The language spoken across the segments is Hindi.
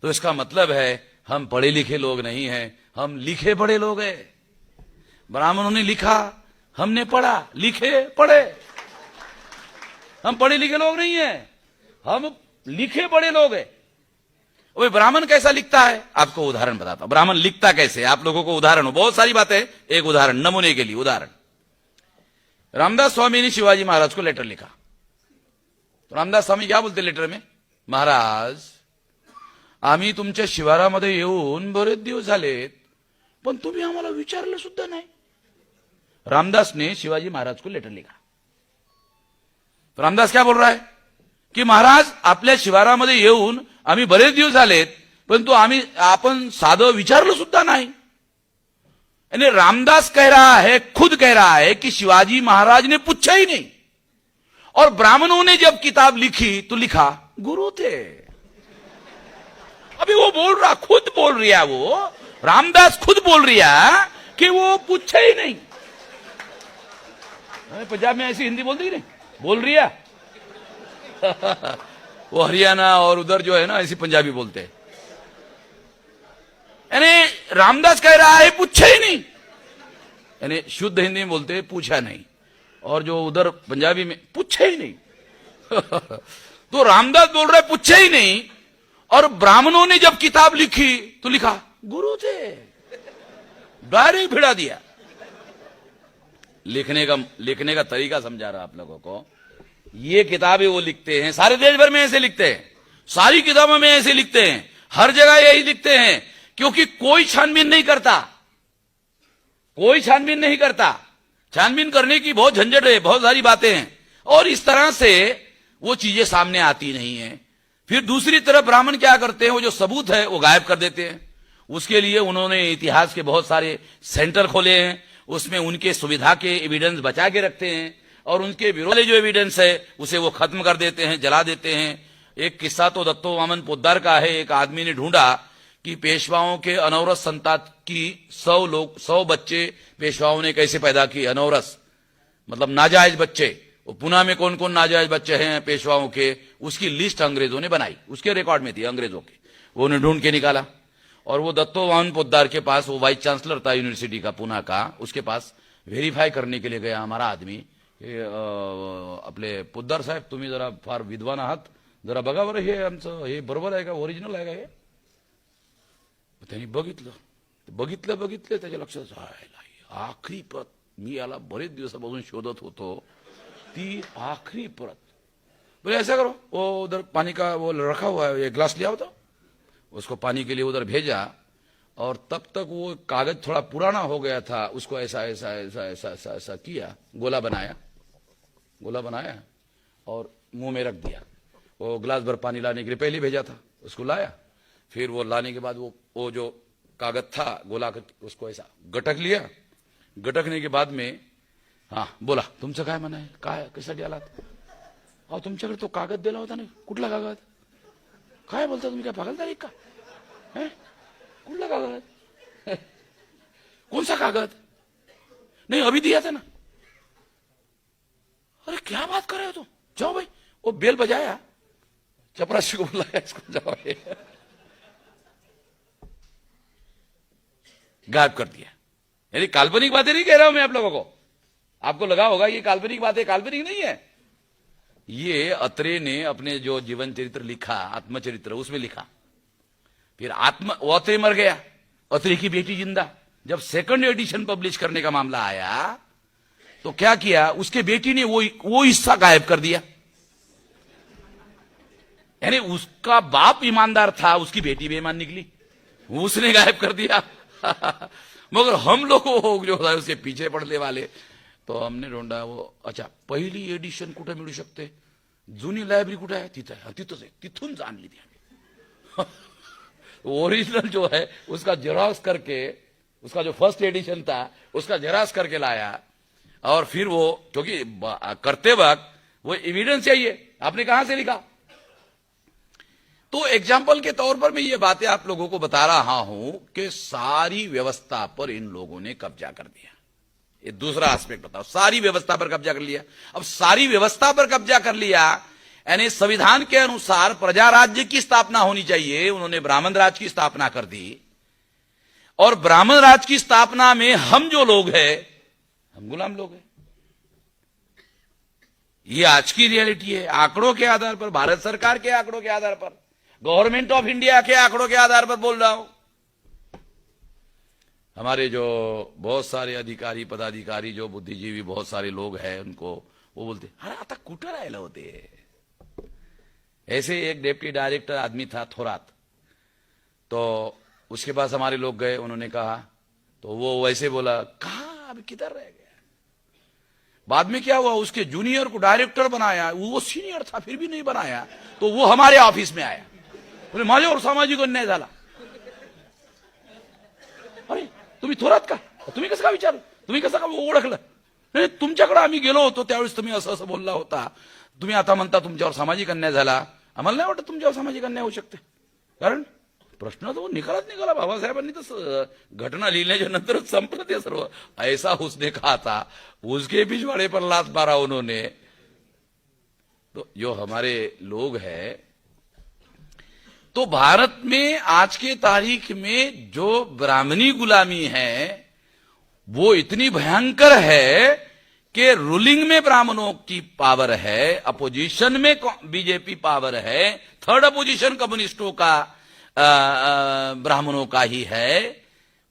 तो इसका मतलब है हम पढ़े लिखे लोग नहीं हैं, हम लिखे पढ़े लोग हैं। ब्राह्मणों ने लिखा, हमने पढ़ा, लिखे पढ़े। हम पढ़े लिखे लोग नहीं हैं, हम लिखे पढ़े लोग हैं। वो ब्राह्मण कैसा लिखता है, आपको उदाहरण बताता हूं। ब्राह्मण लिखता कैसे, आप लोगों को उदाहरण हो, बहुत सारी बातें, एक उदाहरण नमूने के लिए उदाहरण। रामदास स्वामी ने शिवाजी महाराज को लेटर लिखा। तो रामदास स्वामी क्या बोलते लेटर में, महाराज आम्ही तुमच्या शिवारामध्ये येऊन बरेच दिवस झालेत, पण तुम्ही आम्हाला विचारलं सुद्धा नाही। रामदास ने शिवाजी महाराज को लेटर लिखा। तो रामदास क्या बोल रहा है कि महाराज आपल्या शिवारामध्ये येऊन आम्ही बरेच दिवस झालेत, परंतु आपण साधं विचारलं सुद्धा नाही। यानी रामदास कह रहा है, खुद कह रहा है कि शिवाजी महाराज ने पूछा ही नहीं, और ब्राह्मणों ने जब किताब लिखी तो लिखा गुरु थे। अभी वो बोल रहा, खुद बोल रहा, वो रामदास खुद बोल रहा कि वो पूछा ही नहीं। पंजाब में ऐसी हिंदी बोलती नहीं, बोल रही है वो हरियाणा और उधर जो है ना ऐसी पंजाबी बोलते हैं। यानी रामदास कह रहा है पूछा ही नहीं, यानी शुद्ध हिंदी में बोलते हैं पूछा नहीं, और जो उधर पंजाबी में पूछा ही नहीं तो रामदास बोल रहे पूछा ही नहीं, और ब्राह्मणों ने जब किताब लिखी तो लिखा गुरु थे। डायरेक्ट भिड़ा दिया। लिखने का तरीका समझा रहा आप लोगों को। ये किताबें वो लिखते हैं, सारे देश भर में ऐसे लिखते हैं, सारी किताबों में ऐसे लिखते हैं, हर जगह यही लिखते हैं, क्योंकि कोई छानबीन नहीं करता, कोई छानबीन नहीं करता। छानबीन करने की बहुत झंझट है, बहुत सारी बातें हैं, और इस तरह से वो चीजें सामने आती नहीं है। फिर दूसरी तरफ ब्राह्मण क्या करते हैं, वो जो सबूत है वो गायब कर देते हैं। उसके लिए उन्होंने इतिहास के बहुत सारे सेंटर खोले हैं, उसमें उनके सुविधा के एविडेंस बचा के रखते हैं, और उनके विरोध जो एविडेंस है उसे वो खत्म कर देते हैं, जला देते हैं। एक किस्सा तो दत्तो वामन पोद्दार का है। एक आदमी ने ढूंढा कि पेशवाओं के अनौरस संतान की 100 बच्चे पेशवाओं ने कैसे पैदा किए, अनौरस मतलब नाजायज बच्चे। वो पुणे में कौन कौन नाजायज बच्चे हैं पेशवाओं के, उसकी लिस्ट अंग्रेजों ने बनाई, उसके रिकॉर्ड में थी अंग्रेजों के, वो उन्हें ढूंढ के निकाला। और वो दत्तो वामन पोद्दार के पास, वो वाइस चांसलर था यूनिवर्सिटी का पुणे का, उसके पास व्हेरीफाय करने के लिए गया हमारा आदमी। आपले पोद्दार साहेब तुम्ही जरा फार विद्वान आहात, जरा बघा बरं हे आमचं हे बरोबर आहे का, ओरिजिनल आहे का हे। त्यांनी बघितलं त्याच्या लक्षात आलं, आखरी प्रत मी याला बरेच दिवसापासून शोधत होतो, ती आखरी प्रत। बोले ऐसा करो, वो उधर पानी का वो रखा हुआ है, ये ग्लास लिया होता, उसको पानी के लिए उधर भेजा, और तब तक वो कागज थोड़ा पुराना हो गया था, उसको ऐसा ऐसा ऐसा ऐसा ऐसा ऐसा किया, गोला बनाया और मुंह में रख दिया। वो ग्लास भर पानी लाने के लिए पहले भेजा था, उसको लाया, फिर वो लाने के बाद वो जो कागज था गोला उसको ऐसा गटक लिया। गटकने के बाद में हाँ बोला, तुमचं काय म्हणणं आहे, काय कशासाठी आलात? अहो तुमच्याकडे तो कागद दिला होता ना, कुठला कागद? काय बोलता तुम्ही, काय पागल झाली का? कुठला कागद? कौन सा कागज? नहीं अभी दिया था ना। अरे क्या बात कर रहे हो तुम, जाओ भाई। वो बेल बजाया, चपरासी को बुलाया, इसको जाओ, गायब कर दिया। यानी काल्पनिक बातें नहीं कह रहा हूं मैं आप लोगों को, आपको लगा होगा ये काल्पनिक बातें, काल्पनिक नहीं है। ये अत्रे ने अपने जो जीवन चरित्र लिखा, आत्मचरित्र, उसमें लिखा। फिर वो अत्रे मर गया, अत्रे की बेटी जिंदा। जब सेकंड एडिशन पब्लिश करने का मामला आया तो क्या किया, उसके बेटी ने वो हिस्सा गायब कर दिया। यानी उसका बाप ईमानदार था, उसकी बेटी बेईमान निकली, उसने गायब कर दिया। मगर हम लोग जो है उसके पीछे पड़ने वाले, तो हमने ढूंढा वो, अच्छा पहिली एडिशन कुठे मिळू शकते, जुनी लायब्ररी कुठे आहे, तिथं आहे, तिथंच आहे, तिथून आणली ती आम्ही। ओरिजिनल जो है उसका जेरॉक्स करके, उसका जो फर्स्ट एडिशन था उसका जेरॉक्स करके लाया, और फिर वो क्योंकि करते वक्त वो एविडेंस चाहिए, आपने कहां से लिखा। तो एग्जाम्पल के तौर पर मैं ये बातें आप लोगों को बता रहा हूं कि सारी व्यवस्था पर इन लोगों ने कब्जा कर दिया। ये दूसरा एस्पेक्ट बताओ, सारी व्यवस्था पर कब्जा कर लिया। अब सारी व्यवस्था पर कब्जा कर लिया, यानी संविधान के अनुसार प्रजा राज्य की स्थापना होनी चाहिए, उन्होंने ब्राह्मण राज की स्थापना कर दी। और ब्राह्मण राज की स्थापना में हम जो लोग हैं, हम गुलाम लोग हैं। ये आज की रियलिटी है। आंकड़ों के आधार पर, भारत सरकार के आंकड़ों के आधार पर, गवर्नमेंट ऑफ इंडिया के आंकड़ों के आधार पर बोल रहा हूं। हमारे जो बहुत सारे अधिकारी पदाधिकारी, जो बुद्धिजीवी बहुत सारे लोग हैं, उनको वो बोलते अरे आता कुठं राहिलं होते। ऐसे एक डिप्टी डायरेक्टर आदमी था थोरात, तो उसके पास हमारे लोग गए, उन्होंने कहा, तो वो वैसे बोला कहां अभी किधर रह गया। बाद में क्या हुआ, उसके जूनियर को डायरेक्टर बनाया, वो सीनियर था फिर भी नहीं बनाया, तो वो हमारे ऑफिस में आया, बोले माझ्यावर सामाजिक अन्याय झाला। अरे तुम्ही थोरात का, तुम्ही कसं का विचारलं, तुम्ही कसं का ओळखलं, नाही तुमच्याकडे आम्ही गेलो होतो त्यावेळेस तुम्ही असं असं बोलला होता, तुम्ही आता म्हणता तुमच्यावर सामाजिक अन्याय झाला। आम्हाला नाही वाटत तुमच्यावर सामाजिक अन्याय होऊ शकते, कारण प्रश्न तो निकालाच निघाला। बाबासाहेबांनी तर घटना लिहिल्याच्या नंतरच संपलं ते सर्व। ऐसा उसने कहा था, उसके पिछवाड़े पर लात मारा उन्होंने। तो जो हमारे लोग हैं, तो भारत में आज के तारीख में जो ब्राह्मणी गुलामी है वो इतनी भयंकर है कि रूलिंग में ब्राह्मणों की पावर है, अपोजिशन में बीजेपी पावर है, थर्ड अपोजिशन कम्युनिस्टों का ब्राह्मणों का ही है,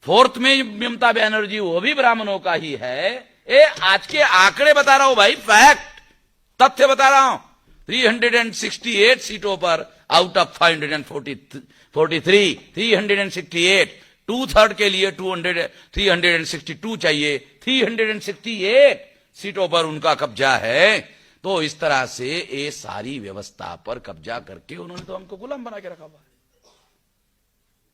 फोर्थ में ममता बनर्जी वो भी ब्राह्मणों का ही है। ये आज के आंकड़े बता रहा हूं भाई, फैक्ट, तथ्य बता रहा हूं। 368 सीटों पर आउट ऑफ 543, 368, 2/3 के लिए 362 चाहिए, 368 सीटों पर उनका कब्जा है। तो इस तरह से ये सारी व्यवस्था पर कब्जा करके उन्होंने तो हमको गुलाम बना के रखा हुआ है।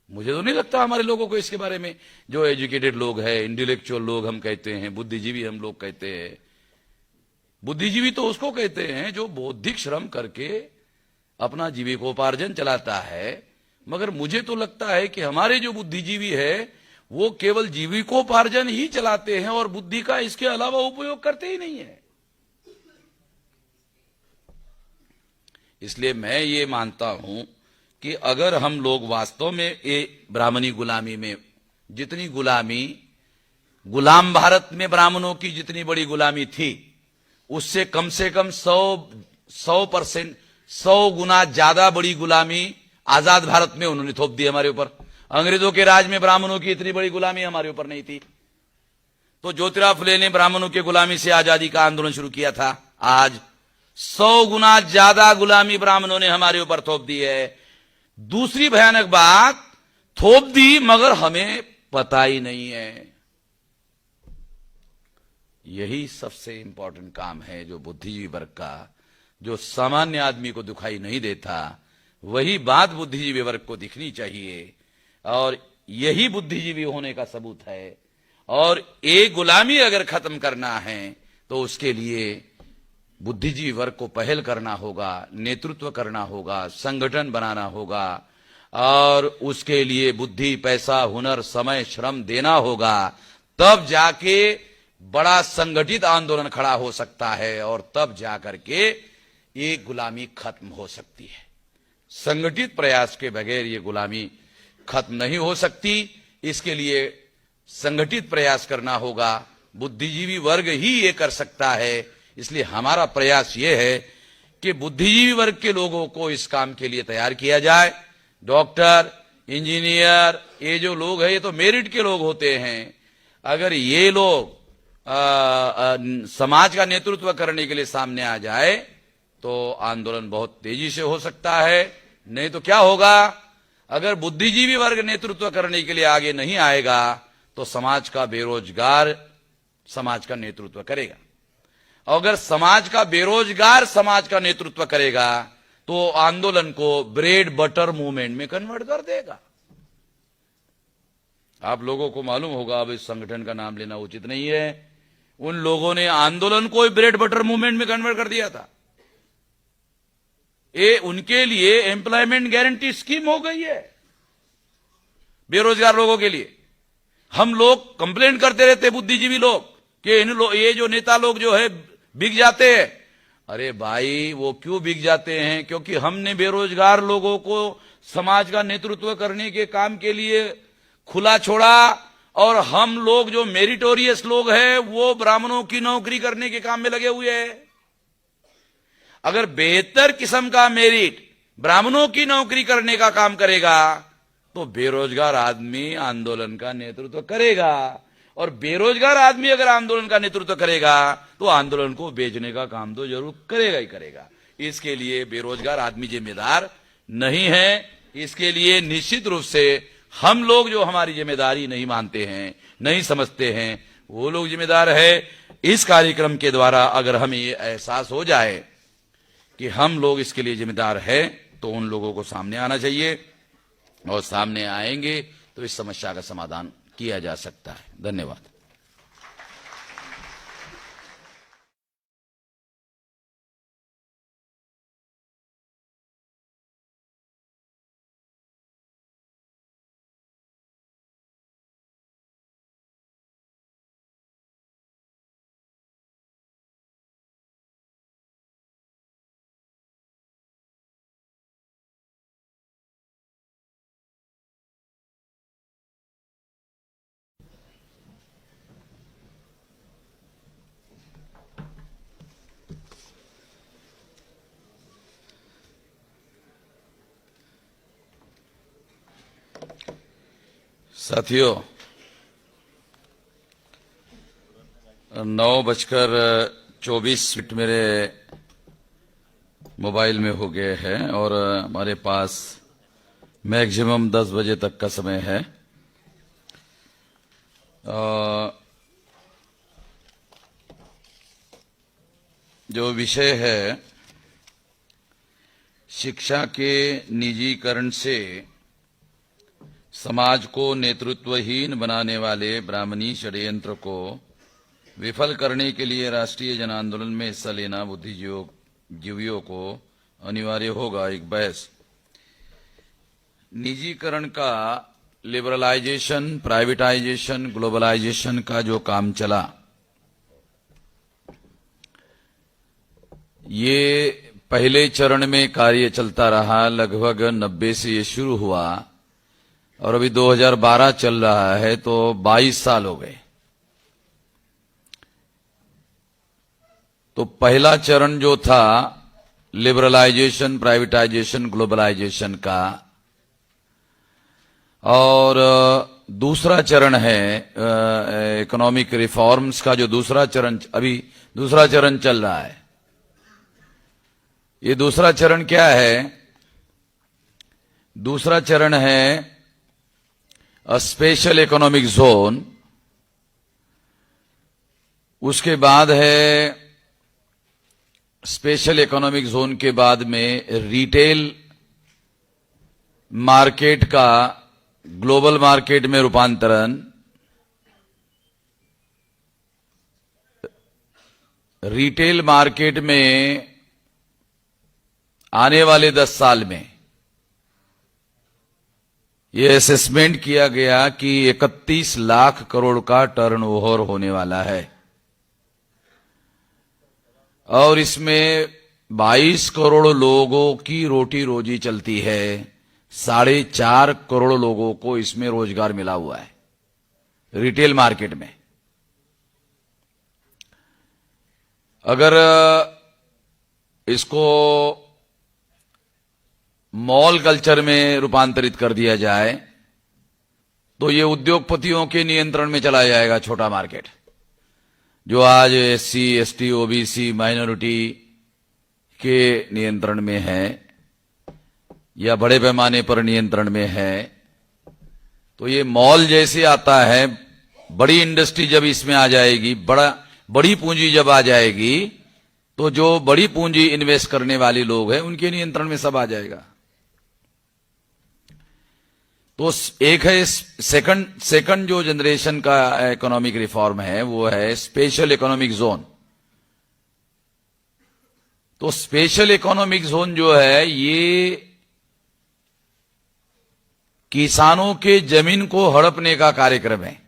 मुझे तो नहीं लगता हमारे लोगों को इसके बारे में, जो एजुकेटेड लोग हैं, इंटेलेक्चुअल लोग हम कहते हैं, बुद्धिजीवी हम लोग कहते हैं। बुद्धिजीवी तो उसको कहते हैं जो बौद्धिक श्रम करके अपना जीविकोपार्जन चलाता है। मगर मुझे तो लगता है कि हमारे जो बुद्धिजीवी है वो केवल जीविकोपार्जन ही चलाते हैं और बुद्धि का इसके अलावा उपयोग करते ही नहीं है। इसलिए मैं ये मानता हूं कि अगर हम लोग वास्तव में ये ब्राह्मणी गुलामी में जितनी गुलाम भारत में ब्राह्मणों की जितनी बड़ी गुलामी थी, उससे कम से कम 100% 100 गुना ज्यादा बड़ी गुलामी आजाद भारत में उन्होंने थोप दी हमारे ऊपर। अंग्रेजों के राज में ब्राह्मणों की इतनी बड़ी गुलामी हमारे ऊपर नहीं थी। तो ज्योतिराव फुले ने ब्राह्मणों की गुलामी से आजादी का आंदोलन शुरू किया था। आज 100 गुना ज्यादा गुलामी ब्राह्मणों ने हमारे ऊपर थोप दी है। दूसरी भयानक बात, थोप दी मगर हमें पता ही नहीं है। यही सबसे इंपॉर्टेंट काम है जो बुद्धिजीवी वर्ग का, जो सामान्य आदमी को दिखाई नहीं देता, वही बात बुद्धिजीवी वर्ग को दिखनी चाहिए। और यही बुद्धिजीवी होने का सबूत है। और एक गुलामी अगर खत्म करना है तो उसके लिए बुद्धिजीवी वर्ग को पहल करना होगा, नेतृत्व करना होगा, संगठन बनाना होगा और उसके लिए बुद्धि, पैसा, हुनर, समय, श्रम देना होगा। तब जाके बड़ा संगठित आंदोलन खड़ा हो सकता है और तब जाकर के ये गुलामी खत्म हो सकती है। संगठित प्रयास के बगैर ये गुलामी खत्म नहीं हो सकती। इसके लिए संगठित प्रयास करना होगा, बुद्धिजीवी वर्ग ही ये कर सकता है। इसलिए हमारा प्रयास ये है कि बुद्धिजीवी वर्ग के लोगों को इस काम के लिए तैयार किया जाए। डॉक्टर, इंजीनियर, ये जो लोग हैं ये तो मेरिट के लोग होते हैं। अगर ये लोग समाज का नेतृत्व करने के लिए सामने आ जाए तो आंदोलन बहुत तेजी से हो सकता है। नहीं तो क्या होगा, अगर बुद्धिजीवी वर्ग नेतृत्व करने के लिए आगे नहीं आएगा तो समाज का बेरोजगार समाज का नेतृत्व करेगा। अगर समाज का बेरोजगार समाज का नेतृत्व करेगा तो आंदोलन को ब्रेड बटर मूवमेंट में कन्वर्ट कर देगा। आप लोगों को मालूम होगा, अब इस संगठन का नाम लेना उचित नहीं है, उन लोगों ने आंदोलन को ब्रेड बटर मूवमेंट में कन्वर्ट कर दिया था। ये उनके लिए एम्प्लॉयमेंट गारंटी स्कीम हो गई है बेरोजगार लोगों के लिए। हम लोग कंप्लेंट करते रहते बुद्धिजीवी लोग कि ये जो नेता लोग जो है बिक जाते हैं अरे भाई, वो क्यों बिक जाते हैं? क्योंकि हमने बेरोजगार लोगों को समाज का नेतृत्व करने के काम के लिए खुला छोड़ा, और हम लोग जो मेरिटोरियस लोग हैं वो ब्राह्मणों की नौकरी करने के काम में लगे हुए हैं। अगर बेहतर किस्म का मेरिट ब्राह्मणों की नौकरी करने का काम करेगा तो बेरोजगार आदमी आंदोलन का नेतृत्व करेगा, और बेरोजगार आदमी अगर आंदोलन का नेतृत्व करेगा तो आंदोलन को बेचने का काम तो जरूर करेगा ही करेगा। इसके लिए बेरोजगार आदमी जिम्मेदार नहीं है। इसके लिए निश्चित रूप से हम लोग जो हमारी जिम्मेदारी नहीं मानते हैं, नहीं समझते हैं, वो लोग जिम्मेदार है। इस कार्यक्रम के द्वारा अगर हमें ये एहसास हो जाए कि हम लोग इसके लिए जिम्मेदार है, तो उन लोगों को सामने आना चाहिए, और सामने आएंगे तो इस समस्या का समाधान किया जा सकता है। धन्यवाद। साथियों, 9:24 मेरे मोबाइल में हो गए हैं, और हमारे पास मैक्सिमम 10 बजे तक का समय है। जो विषय है, शिक्षा के निजीकरण से समाज को नेतृत्वहीन बनाने वाले ब्राह्मणी षड्यंत्र को विफल करने के लिए राष्ट्रीय जन आंदोलन में हिस्सा लेना बुद्धिजीवियों को अनिवार्य होगा। एक बहस। निजीकरण का, लिबरलाइजेशन, प्राइवेटाइजेशन, ग्लोबलाइजेशन का जो काम चला, ये पहले चरण में कार्य चलता रहा। लगभग 90 से ये शुरू हुआ और अभी 2012 चल रहा है, तो 22 साल हो गए। तो पहला चरण जो था लिबरलाइजेशन, प्राइवेटाइजेशन, ग्लोबलाइजेशन का, और दूसरा चरण है इकोनॉमिक रिफॉर्म्स का, जो दूसरा चरण अभी दूसरा चरण चल रहा है। ये दूसरा चरण क्या है? दूसरा चरण है स्पेशल इकोनॉमिक जोन। उसके बाद है स्पेशल इकोनॉमिक जोन के बाद में रिटेल मार्केट का ग्लोबल मार्केट में रूपांतरण। रिटेल मार्केट में आने वाले 10 साल में यह असेसमेंट किया गया कि 31 लाख करोड़ का टर्नओवर होने वाला है, और इसमें 22 करोड़ लोगों की रोटी रोजी चलती है। 4.5 करोड़ लोगों को इसमें रोजगार मिला हुआ है रिटेल मार्केट में। अगर इसको मॉल कल्चर में रूपांतरित कर दिया जाए तो ये उद्योगपतियों के नियंत्रण में चला जाएगा। छोटा मार्केट जो आज SC, ST, OBC, माइनॉरिटी के नियंत्रण में है या बड़े पैमाने पर नियंत्रण में है, तो ये मॉल जैसे आता है, बड़ी इंडस्ट्री जब इसमें आ जाएगी, बड़ी पूंजी जब आ जाएगी, तो जो बड़ी पूंजी इन्वेस्ट करने वाले लोग हैं उनके नियंत्रण में सब आ जाएगा। तो एक है सेकंड जो जनरेशन का इकोनॉमिक रिफॉर्म है, वो है स्पेशल इकोनॉमिक जोन। तो स्पेशल इकोनॉमिक जोन जो है, ये किसानों के जमीन को हड़पने का कार्यक्रम है।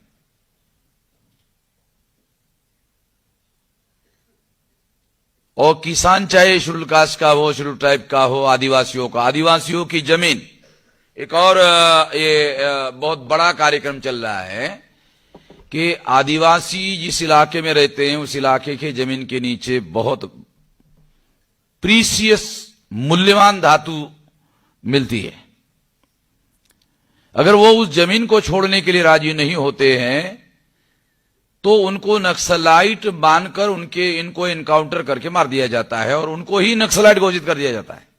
और किसान चाहे शेड्यूल कास्ट का हो, शेड्यूल ट्राइब का हो, आदिवासियों का, आदिवासियों की जमीन, एक और ये बहुत बड़ा कार्यक्रम चल रहा है कि आदिवासी जिस इलाके में रहते हैं उस इलाके के जमीन के नीचे बहुत प्रीसियस मूल्यवान धातु मिलती है। अगर वो उस जमीन को छोड़ने के लिए राजी नहीं होते हैं तो उनको नक्सलाइट मानकर इनको एनकाउंटर करके मार दिया जाता है और उनको ही नक्सलाइट घोषित कर दिया जाता है।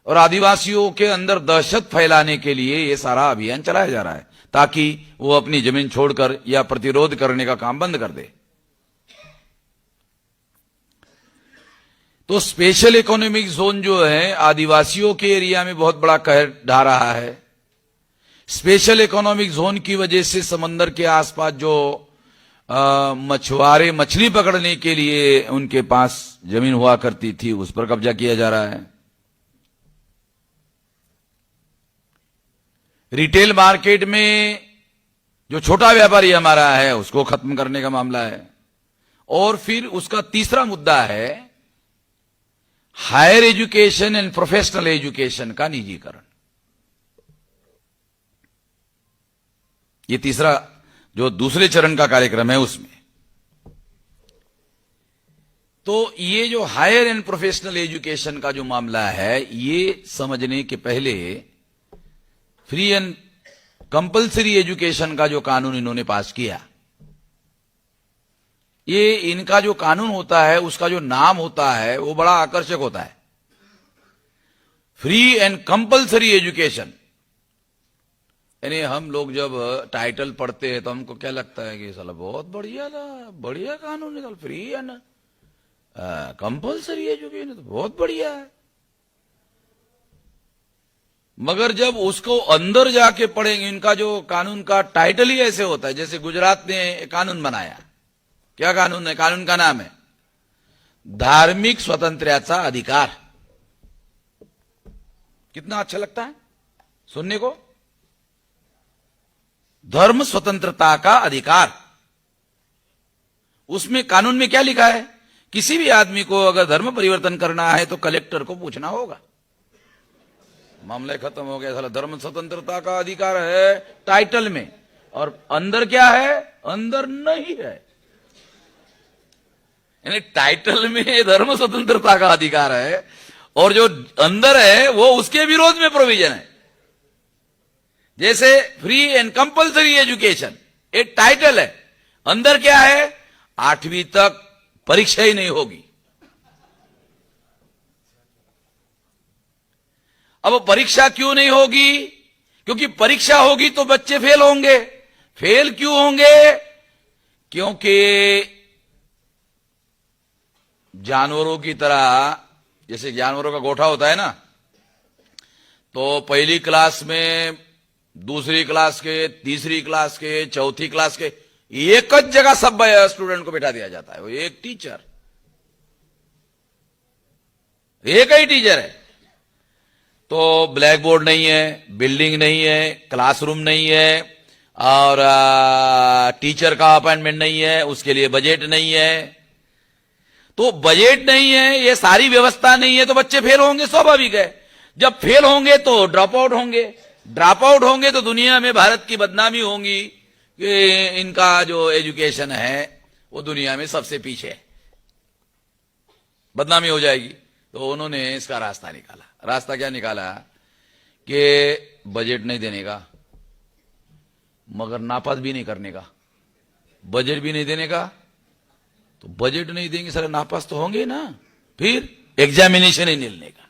और आदिवासियों के अंदर दहशत फैलाने के लिए यह सारा अभियान चलाया जा रहा है ताकि वो अपनी जमीन छोड़कर या प्रतिरोध करने का काम बंद कर दे। तो स्पेशल इकोनॉमिक जोन जो है आदिवासियों के एरिया में बहुत बड़ा कहर ढा रहा है। स्पेशल इकोनॉमिक जोन की वजह से समंदर के आसपास जो मछुआरे मछली पकड़ने के लिए उनके पास जमीन हुआ करती थी उस पर कब्जा किया जा रहा है। रिटेल मार्केट में जो छोटा व्यापारी हमारा है उसको खत्म करने का मामला है। और फिर उसका तीसरा मुद्दा है higher education and professional education का निजीकरण। ये तीसरा जो दूसरे चरण का कार्यक्रम है उसमें तो ये जो हायर एंड प्रोफेशनल एजुकेशन का जो मामला है ये समझने के पहले फ्री एंड कंपलसरी एजुकेशन का जो कानून इन्होंने पास किया, ये इनका जो कानून होता है उसका जो नाम होता है वो बड़ा आकर्षक होता है, फ्री एंड कंपलसरी एजुकेशन। यानी हम लोग जब टाइटल पढ़ते हैं तो हमको क्या लगता है कि साला बहुत बढ़िया कानून है, फ्री एंड कंपलसरी एजुकेशन तो बहुत बढ़िया है। मगर जब उसको अंदर जाके पढ़ेंगे, इनका जो कानून का टाइटल ही ऐसे होता है जैसे गुजरात ने कानून बनाया। क्या कानून है? कानून का नाम है धार्मिक स्वतंत्रता अधिकार। कितना अच्छा लगता है सुनने को, धर्म स्वतंत्रता का अधिकार। उसमें कानून में क्या लिखा है? किसी भी आदमी को अगर धर्म परिवर्तन करना है तो कलेक्टर को पूछना होगा। मामला खत्म हो गया। साला धर्म स्वतंत्रता का अधिकार है टाइटल में और अंदर क्या है? अंदर नहीं है। यानी टाइटल में धर्म स्वतंत्रता का अधिकार है और जो अंदर है वो उसके विरोध में प्रोविजन है। जैसे फ्री एंड कंपलसरी एजुकेशन एक टाइटल है, अंदर क्या है? 8वीं तक परीक्षा ही नहीं होगी। अब परीक्षा क्यों नहीं होगी? क्योंकि परीक्षा होगी तो बच्चे फेल होंगे। फेल क्यों होंगे? क्योंकि जानवरों की तरह, जैसे जानवरों का गोठा होता है ना, तो पहली क्लास में, दूसरी क्लास के, तीसरी क्लास के, चौथी क्लास के एक जगह सब स्टूडेंट को बैठा दिया जाता है। वो एक टीचर, एक ही टीचर है। तो ब्लैक बोर्ड नहीं है, बिल्डिंग नहीं है, क्लासरूम नहीं है और टीचर का अपॉइंटमेंट नहीं है, उसके लिए बजट नहीं है। तो बजट नहीं है, ये सारी व्यवस्था नहीं है तो बच्चे फेल होंगे, स्वाभाविक है। जब फेल होंगे तो ड्रॉप आउट होंगे, ड्रॉप आउट होंगे तो दुनिया में भारत की बदनामी होगी कि इनका जो एजुकेशन है वो दुनिया में सबसे पीछे है, बदनामी हो जाएगी। तो उन्होंने इसका रास्ता निकाला। रास्ता क्या निकाला? कि बजट नहीं देने का, मगर नापास भी नहीं करने का। बजट भी नहीं देने का, तो बजट नहीं देंगे सारे नापास तो होंगे ना। फिर एग्जामिनेशन ही नहीं लेने का।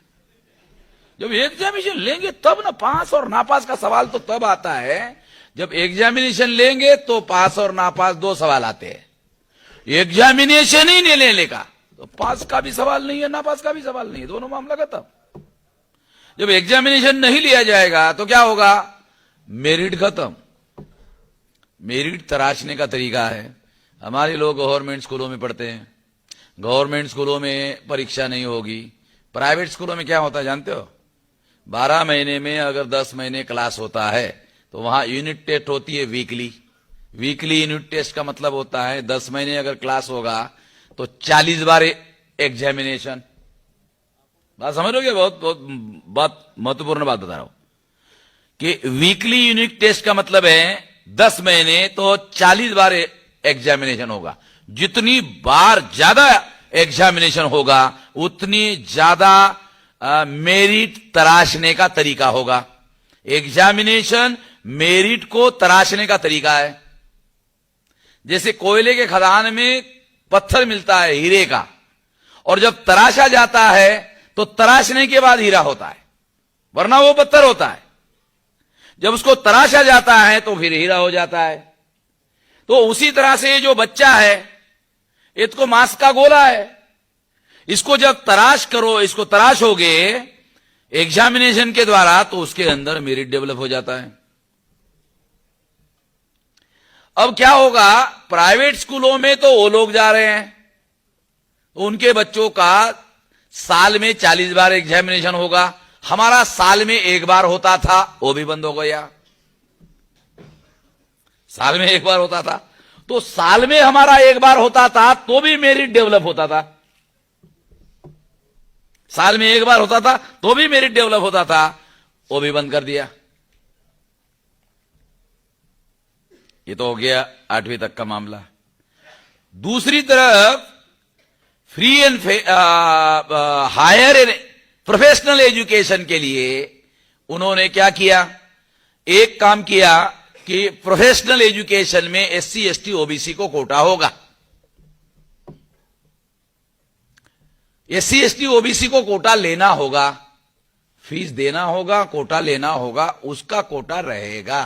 जब एग्जामिनेशन लेंगे तब ना पास और नापास का सवाल तो तब आता है जब एग्जामिनेशन लेंगे तो पास और नापास दो सवाल आते हैं। एग्जामिनेशन ही नहीं लेने का तो पास का भी सवाल नहीं है, नापास का भी सवाल नहीं है, दोनों मामला खत्म। जब एग्जामिनेशन नहीं लिया जाएगा तो क्या होगा? मेरिट खत्म। मेरिट तराशने का तरीका है, हमारे लोग गवर्नमेंट स्कूलों में पढ़ते हैं, गवर्नमेंट स्कूलों में परीक्षा नहीं होगी। प्राइवेट स्कूलों में क्या होता है जानते हो? 12 महीने में अगर 10 महीने क्लास होता है तो वहां यूनिट टेस्ट होती है वीकली। वीकली यूनिट टेस्ट का मतलब होता है 10 महीने अगर क्लास होगा तो 40 बार एग्जामिनेशन। बात समझ रहे हो? बहुत महत्वपूर्ण बात बता रहा हूं कि वीकली यूनिट टेस्ट का मतलब है 10 महीने तो 40 बार एग्जामिनेशन होगा। जितनी बार ज्यादा एग्जामिनेशन होगा उतनी ज्यादा मेरिट तराशने का तरीका होगा। एग्जामिनेशन मेरिट को तराशने का तरीका है। जैसे कोयले के खदान में पत्थर मिलता है हीरे का, और जब तराशा जाता है तो तराशने के बाद हीरा होता है, वरना वो पत्थर होता है। जब उसको तराशा जाता है तो फिर हीरा हो जाता है। तो उसी तरह से ये जो बच्चा है, ये तो मांस का गोला है। इसको जब तराश करो, इसको तराशोगे एग्जामिनेशन के द्वारा, तो उसके अंदर मेरिट डेवलप हो जाता है। अब क्या होगा, प्राइवेट स्कूलों में तो वो लोग जा रहे हैं, तो उनके बच्चों का साल में 40 बार एग्जामिनेशन होगा। हमारा साल में 1 बार होता था, वो भी बंद हो गया। साल में 1 बार होता था, तो साल में हमारा 1 बार होता था तो भी मेरिट डेवलप होता था। साल में 1 बार होता था तो भी मेरिट डेवलप होता था, वो भी बंद कर दिया। ये तो हो गया 8वीं तक का मामला। दूसरी तरफ free and higher professional education के लिए उन्होंने क्या किया, एक काम किया कि प्रोफेशनल एजुकेशन में एससी एसटी ओबीसी को कोटा होगा। एससी एसटी ओबीसी को कोटा लेना होगा, फीस देना होगा, कोटा लेना होगा, उसका कोटा रहेगा।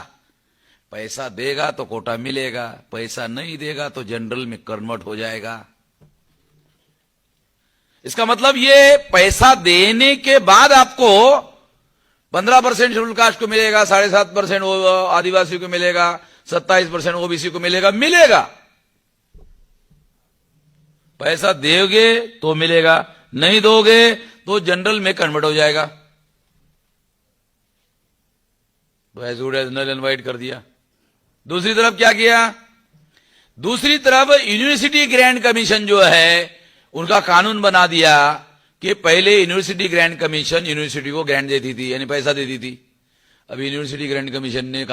पैसा देगा तो कोटा मिलेगा, पैसा नहीं देगा तो जनरल में कन्वर्ट हो जाएगा। इसका मतलब ये पैसा देने के बाद आपको 15% शेड्यूल कास्ट को मिलेगा, 7.5% आदिवासी को मिलेगा, 27% ओबीसी को मिलेगा। पैसा दोगे तो मिलेगा, नहीं दोगे तो जनरल में कन्वर्ट हो जाएगा। तो as good as null and void कर दिया। दूसरी तरफ क्या किया, दूसरी तरफ यूनिवर्सिटी ग्रांट कमीशन जो है उनका कानून बना दिया कि पहले यूनिवर्सिटी ग्रांट कमीशन यूनिवर्सिटी को ग्रांट देती थी, यानी पैसा देती थी। अब यूनिवर्सिटी ग्रांट कमीशन ने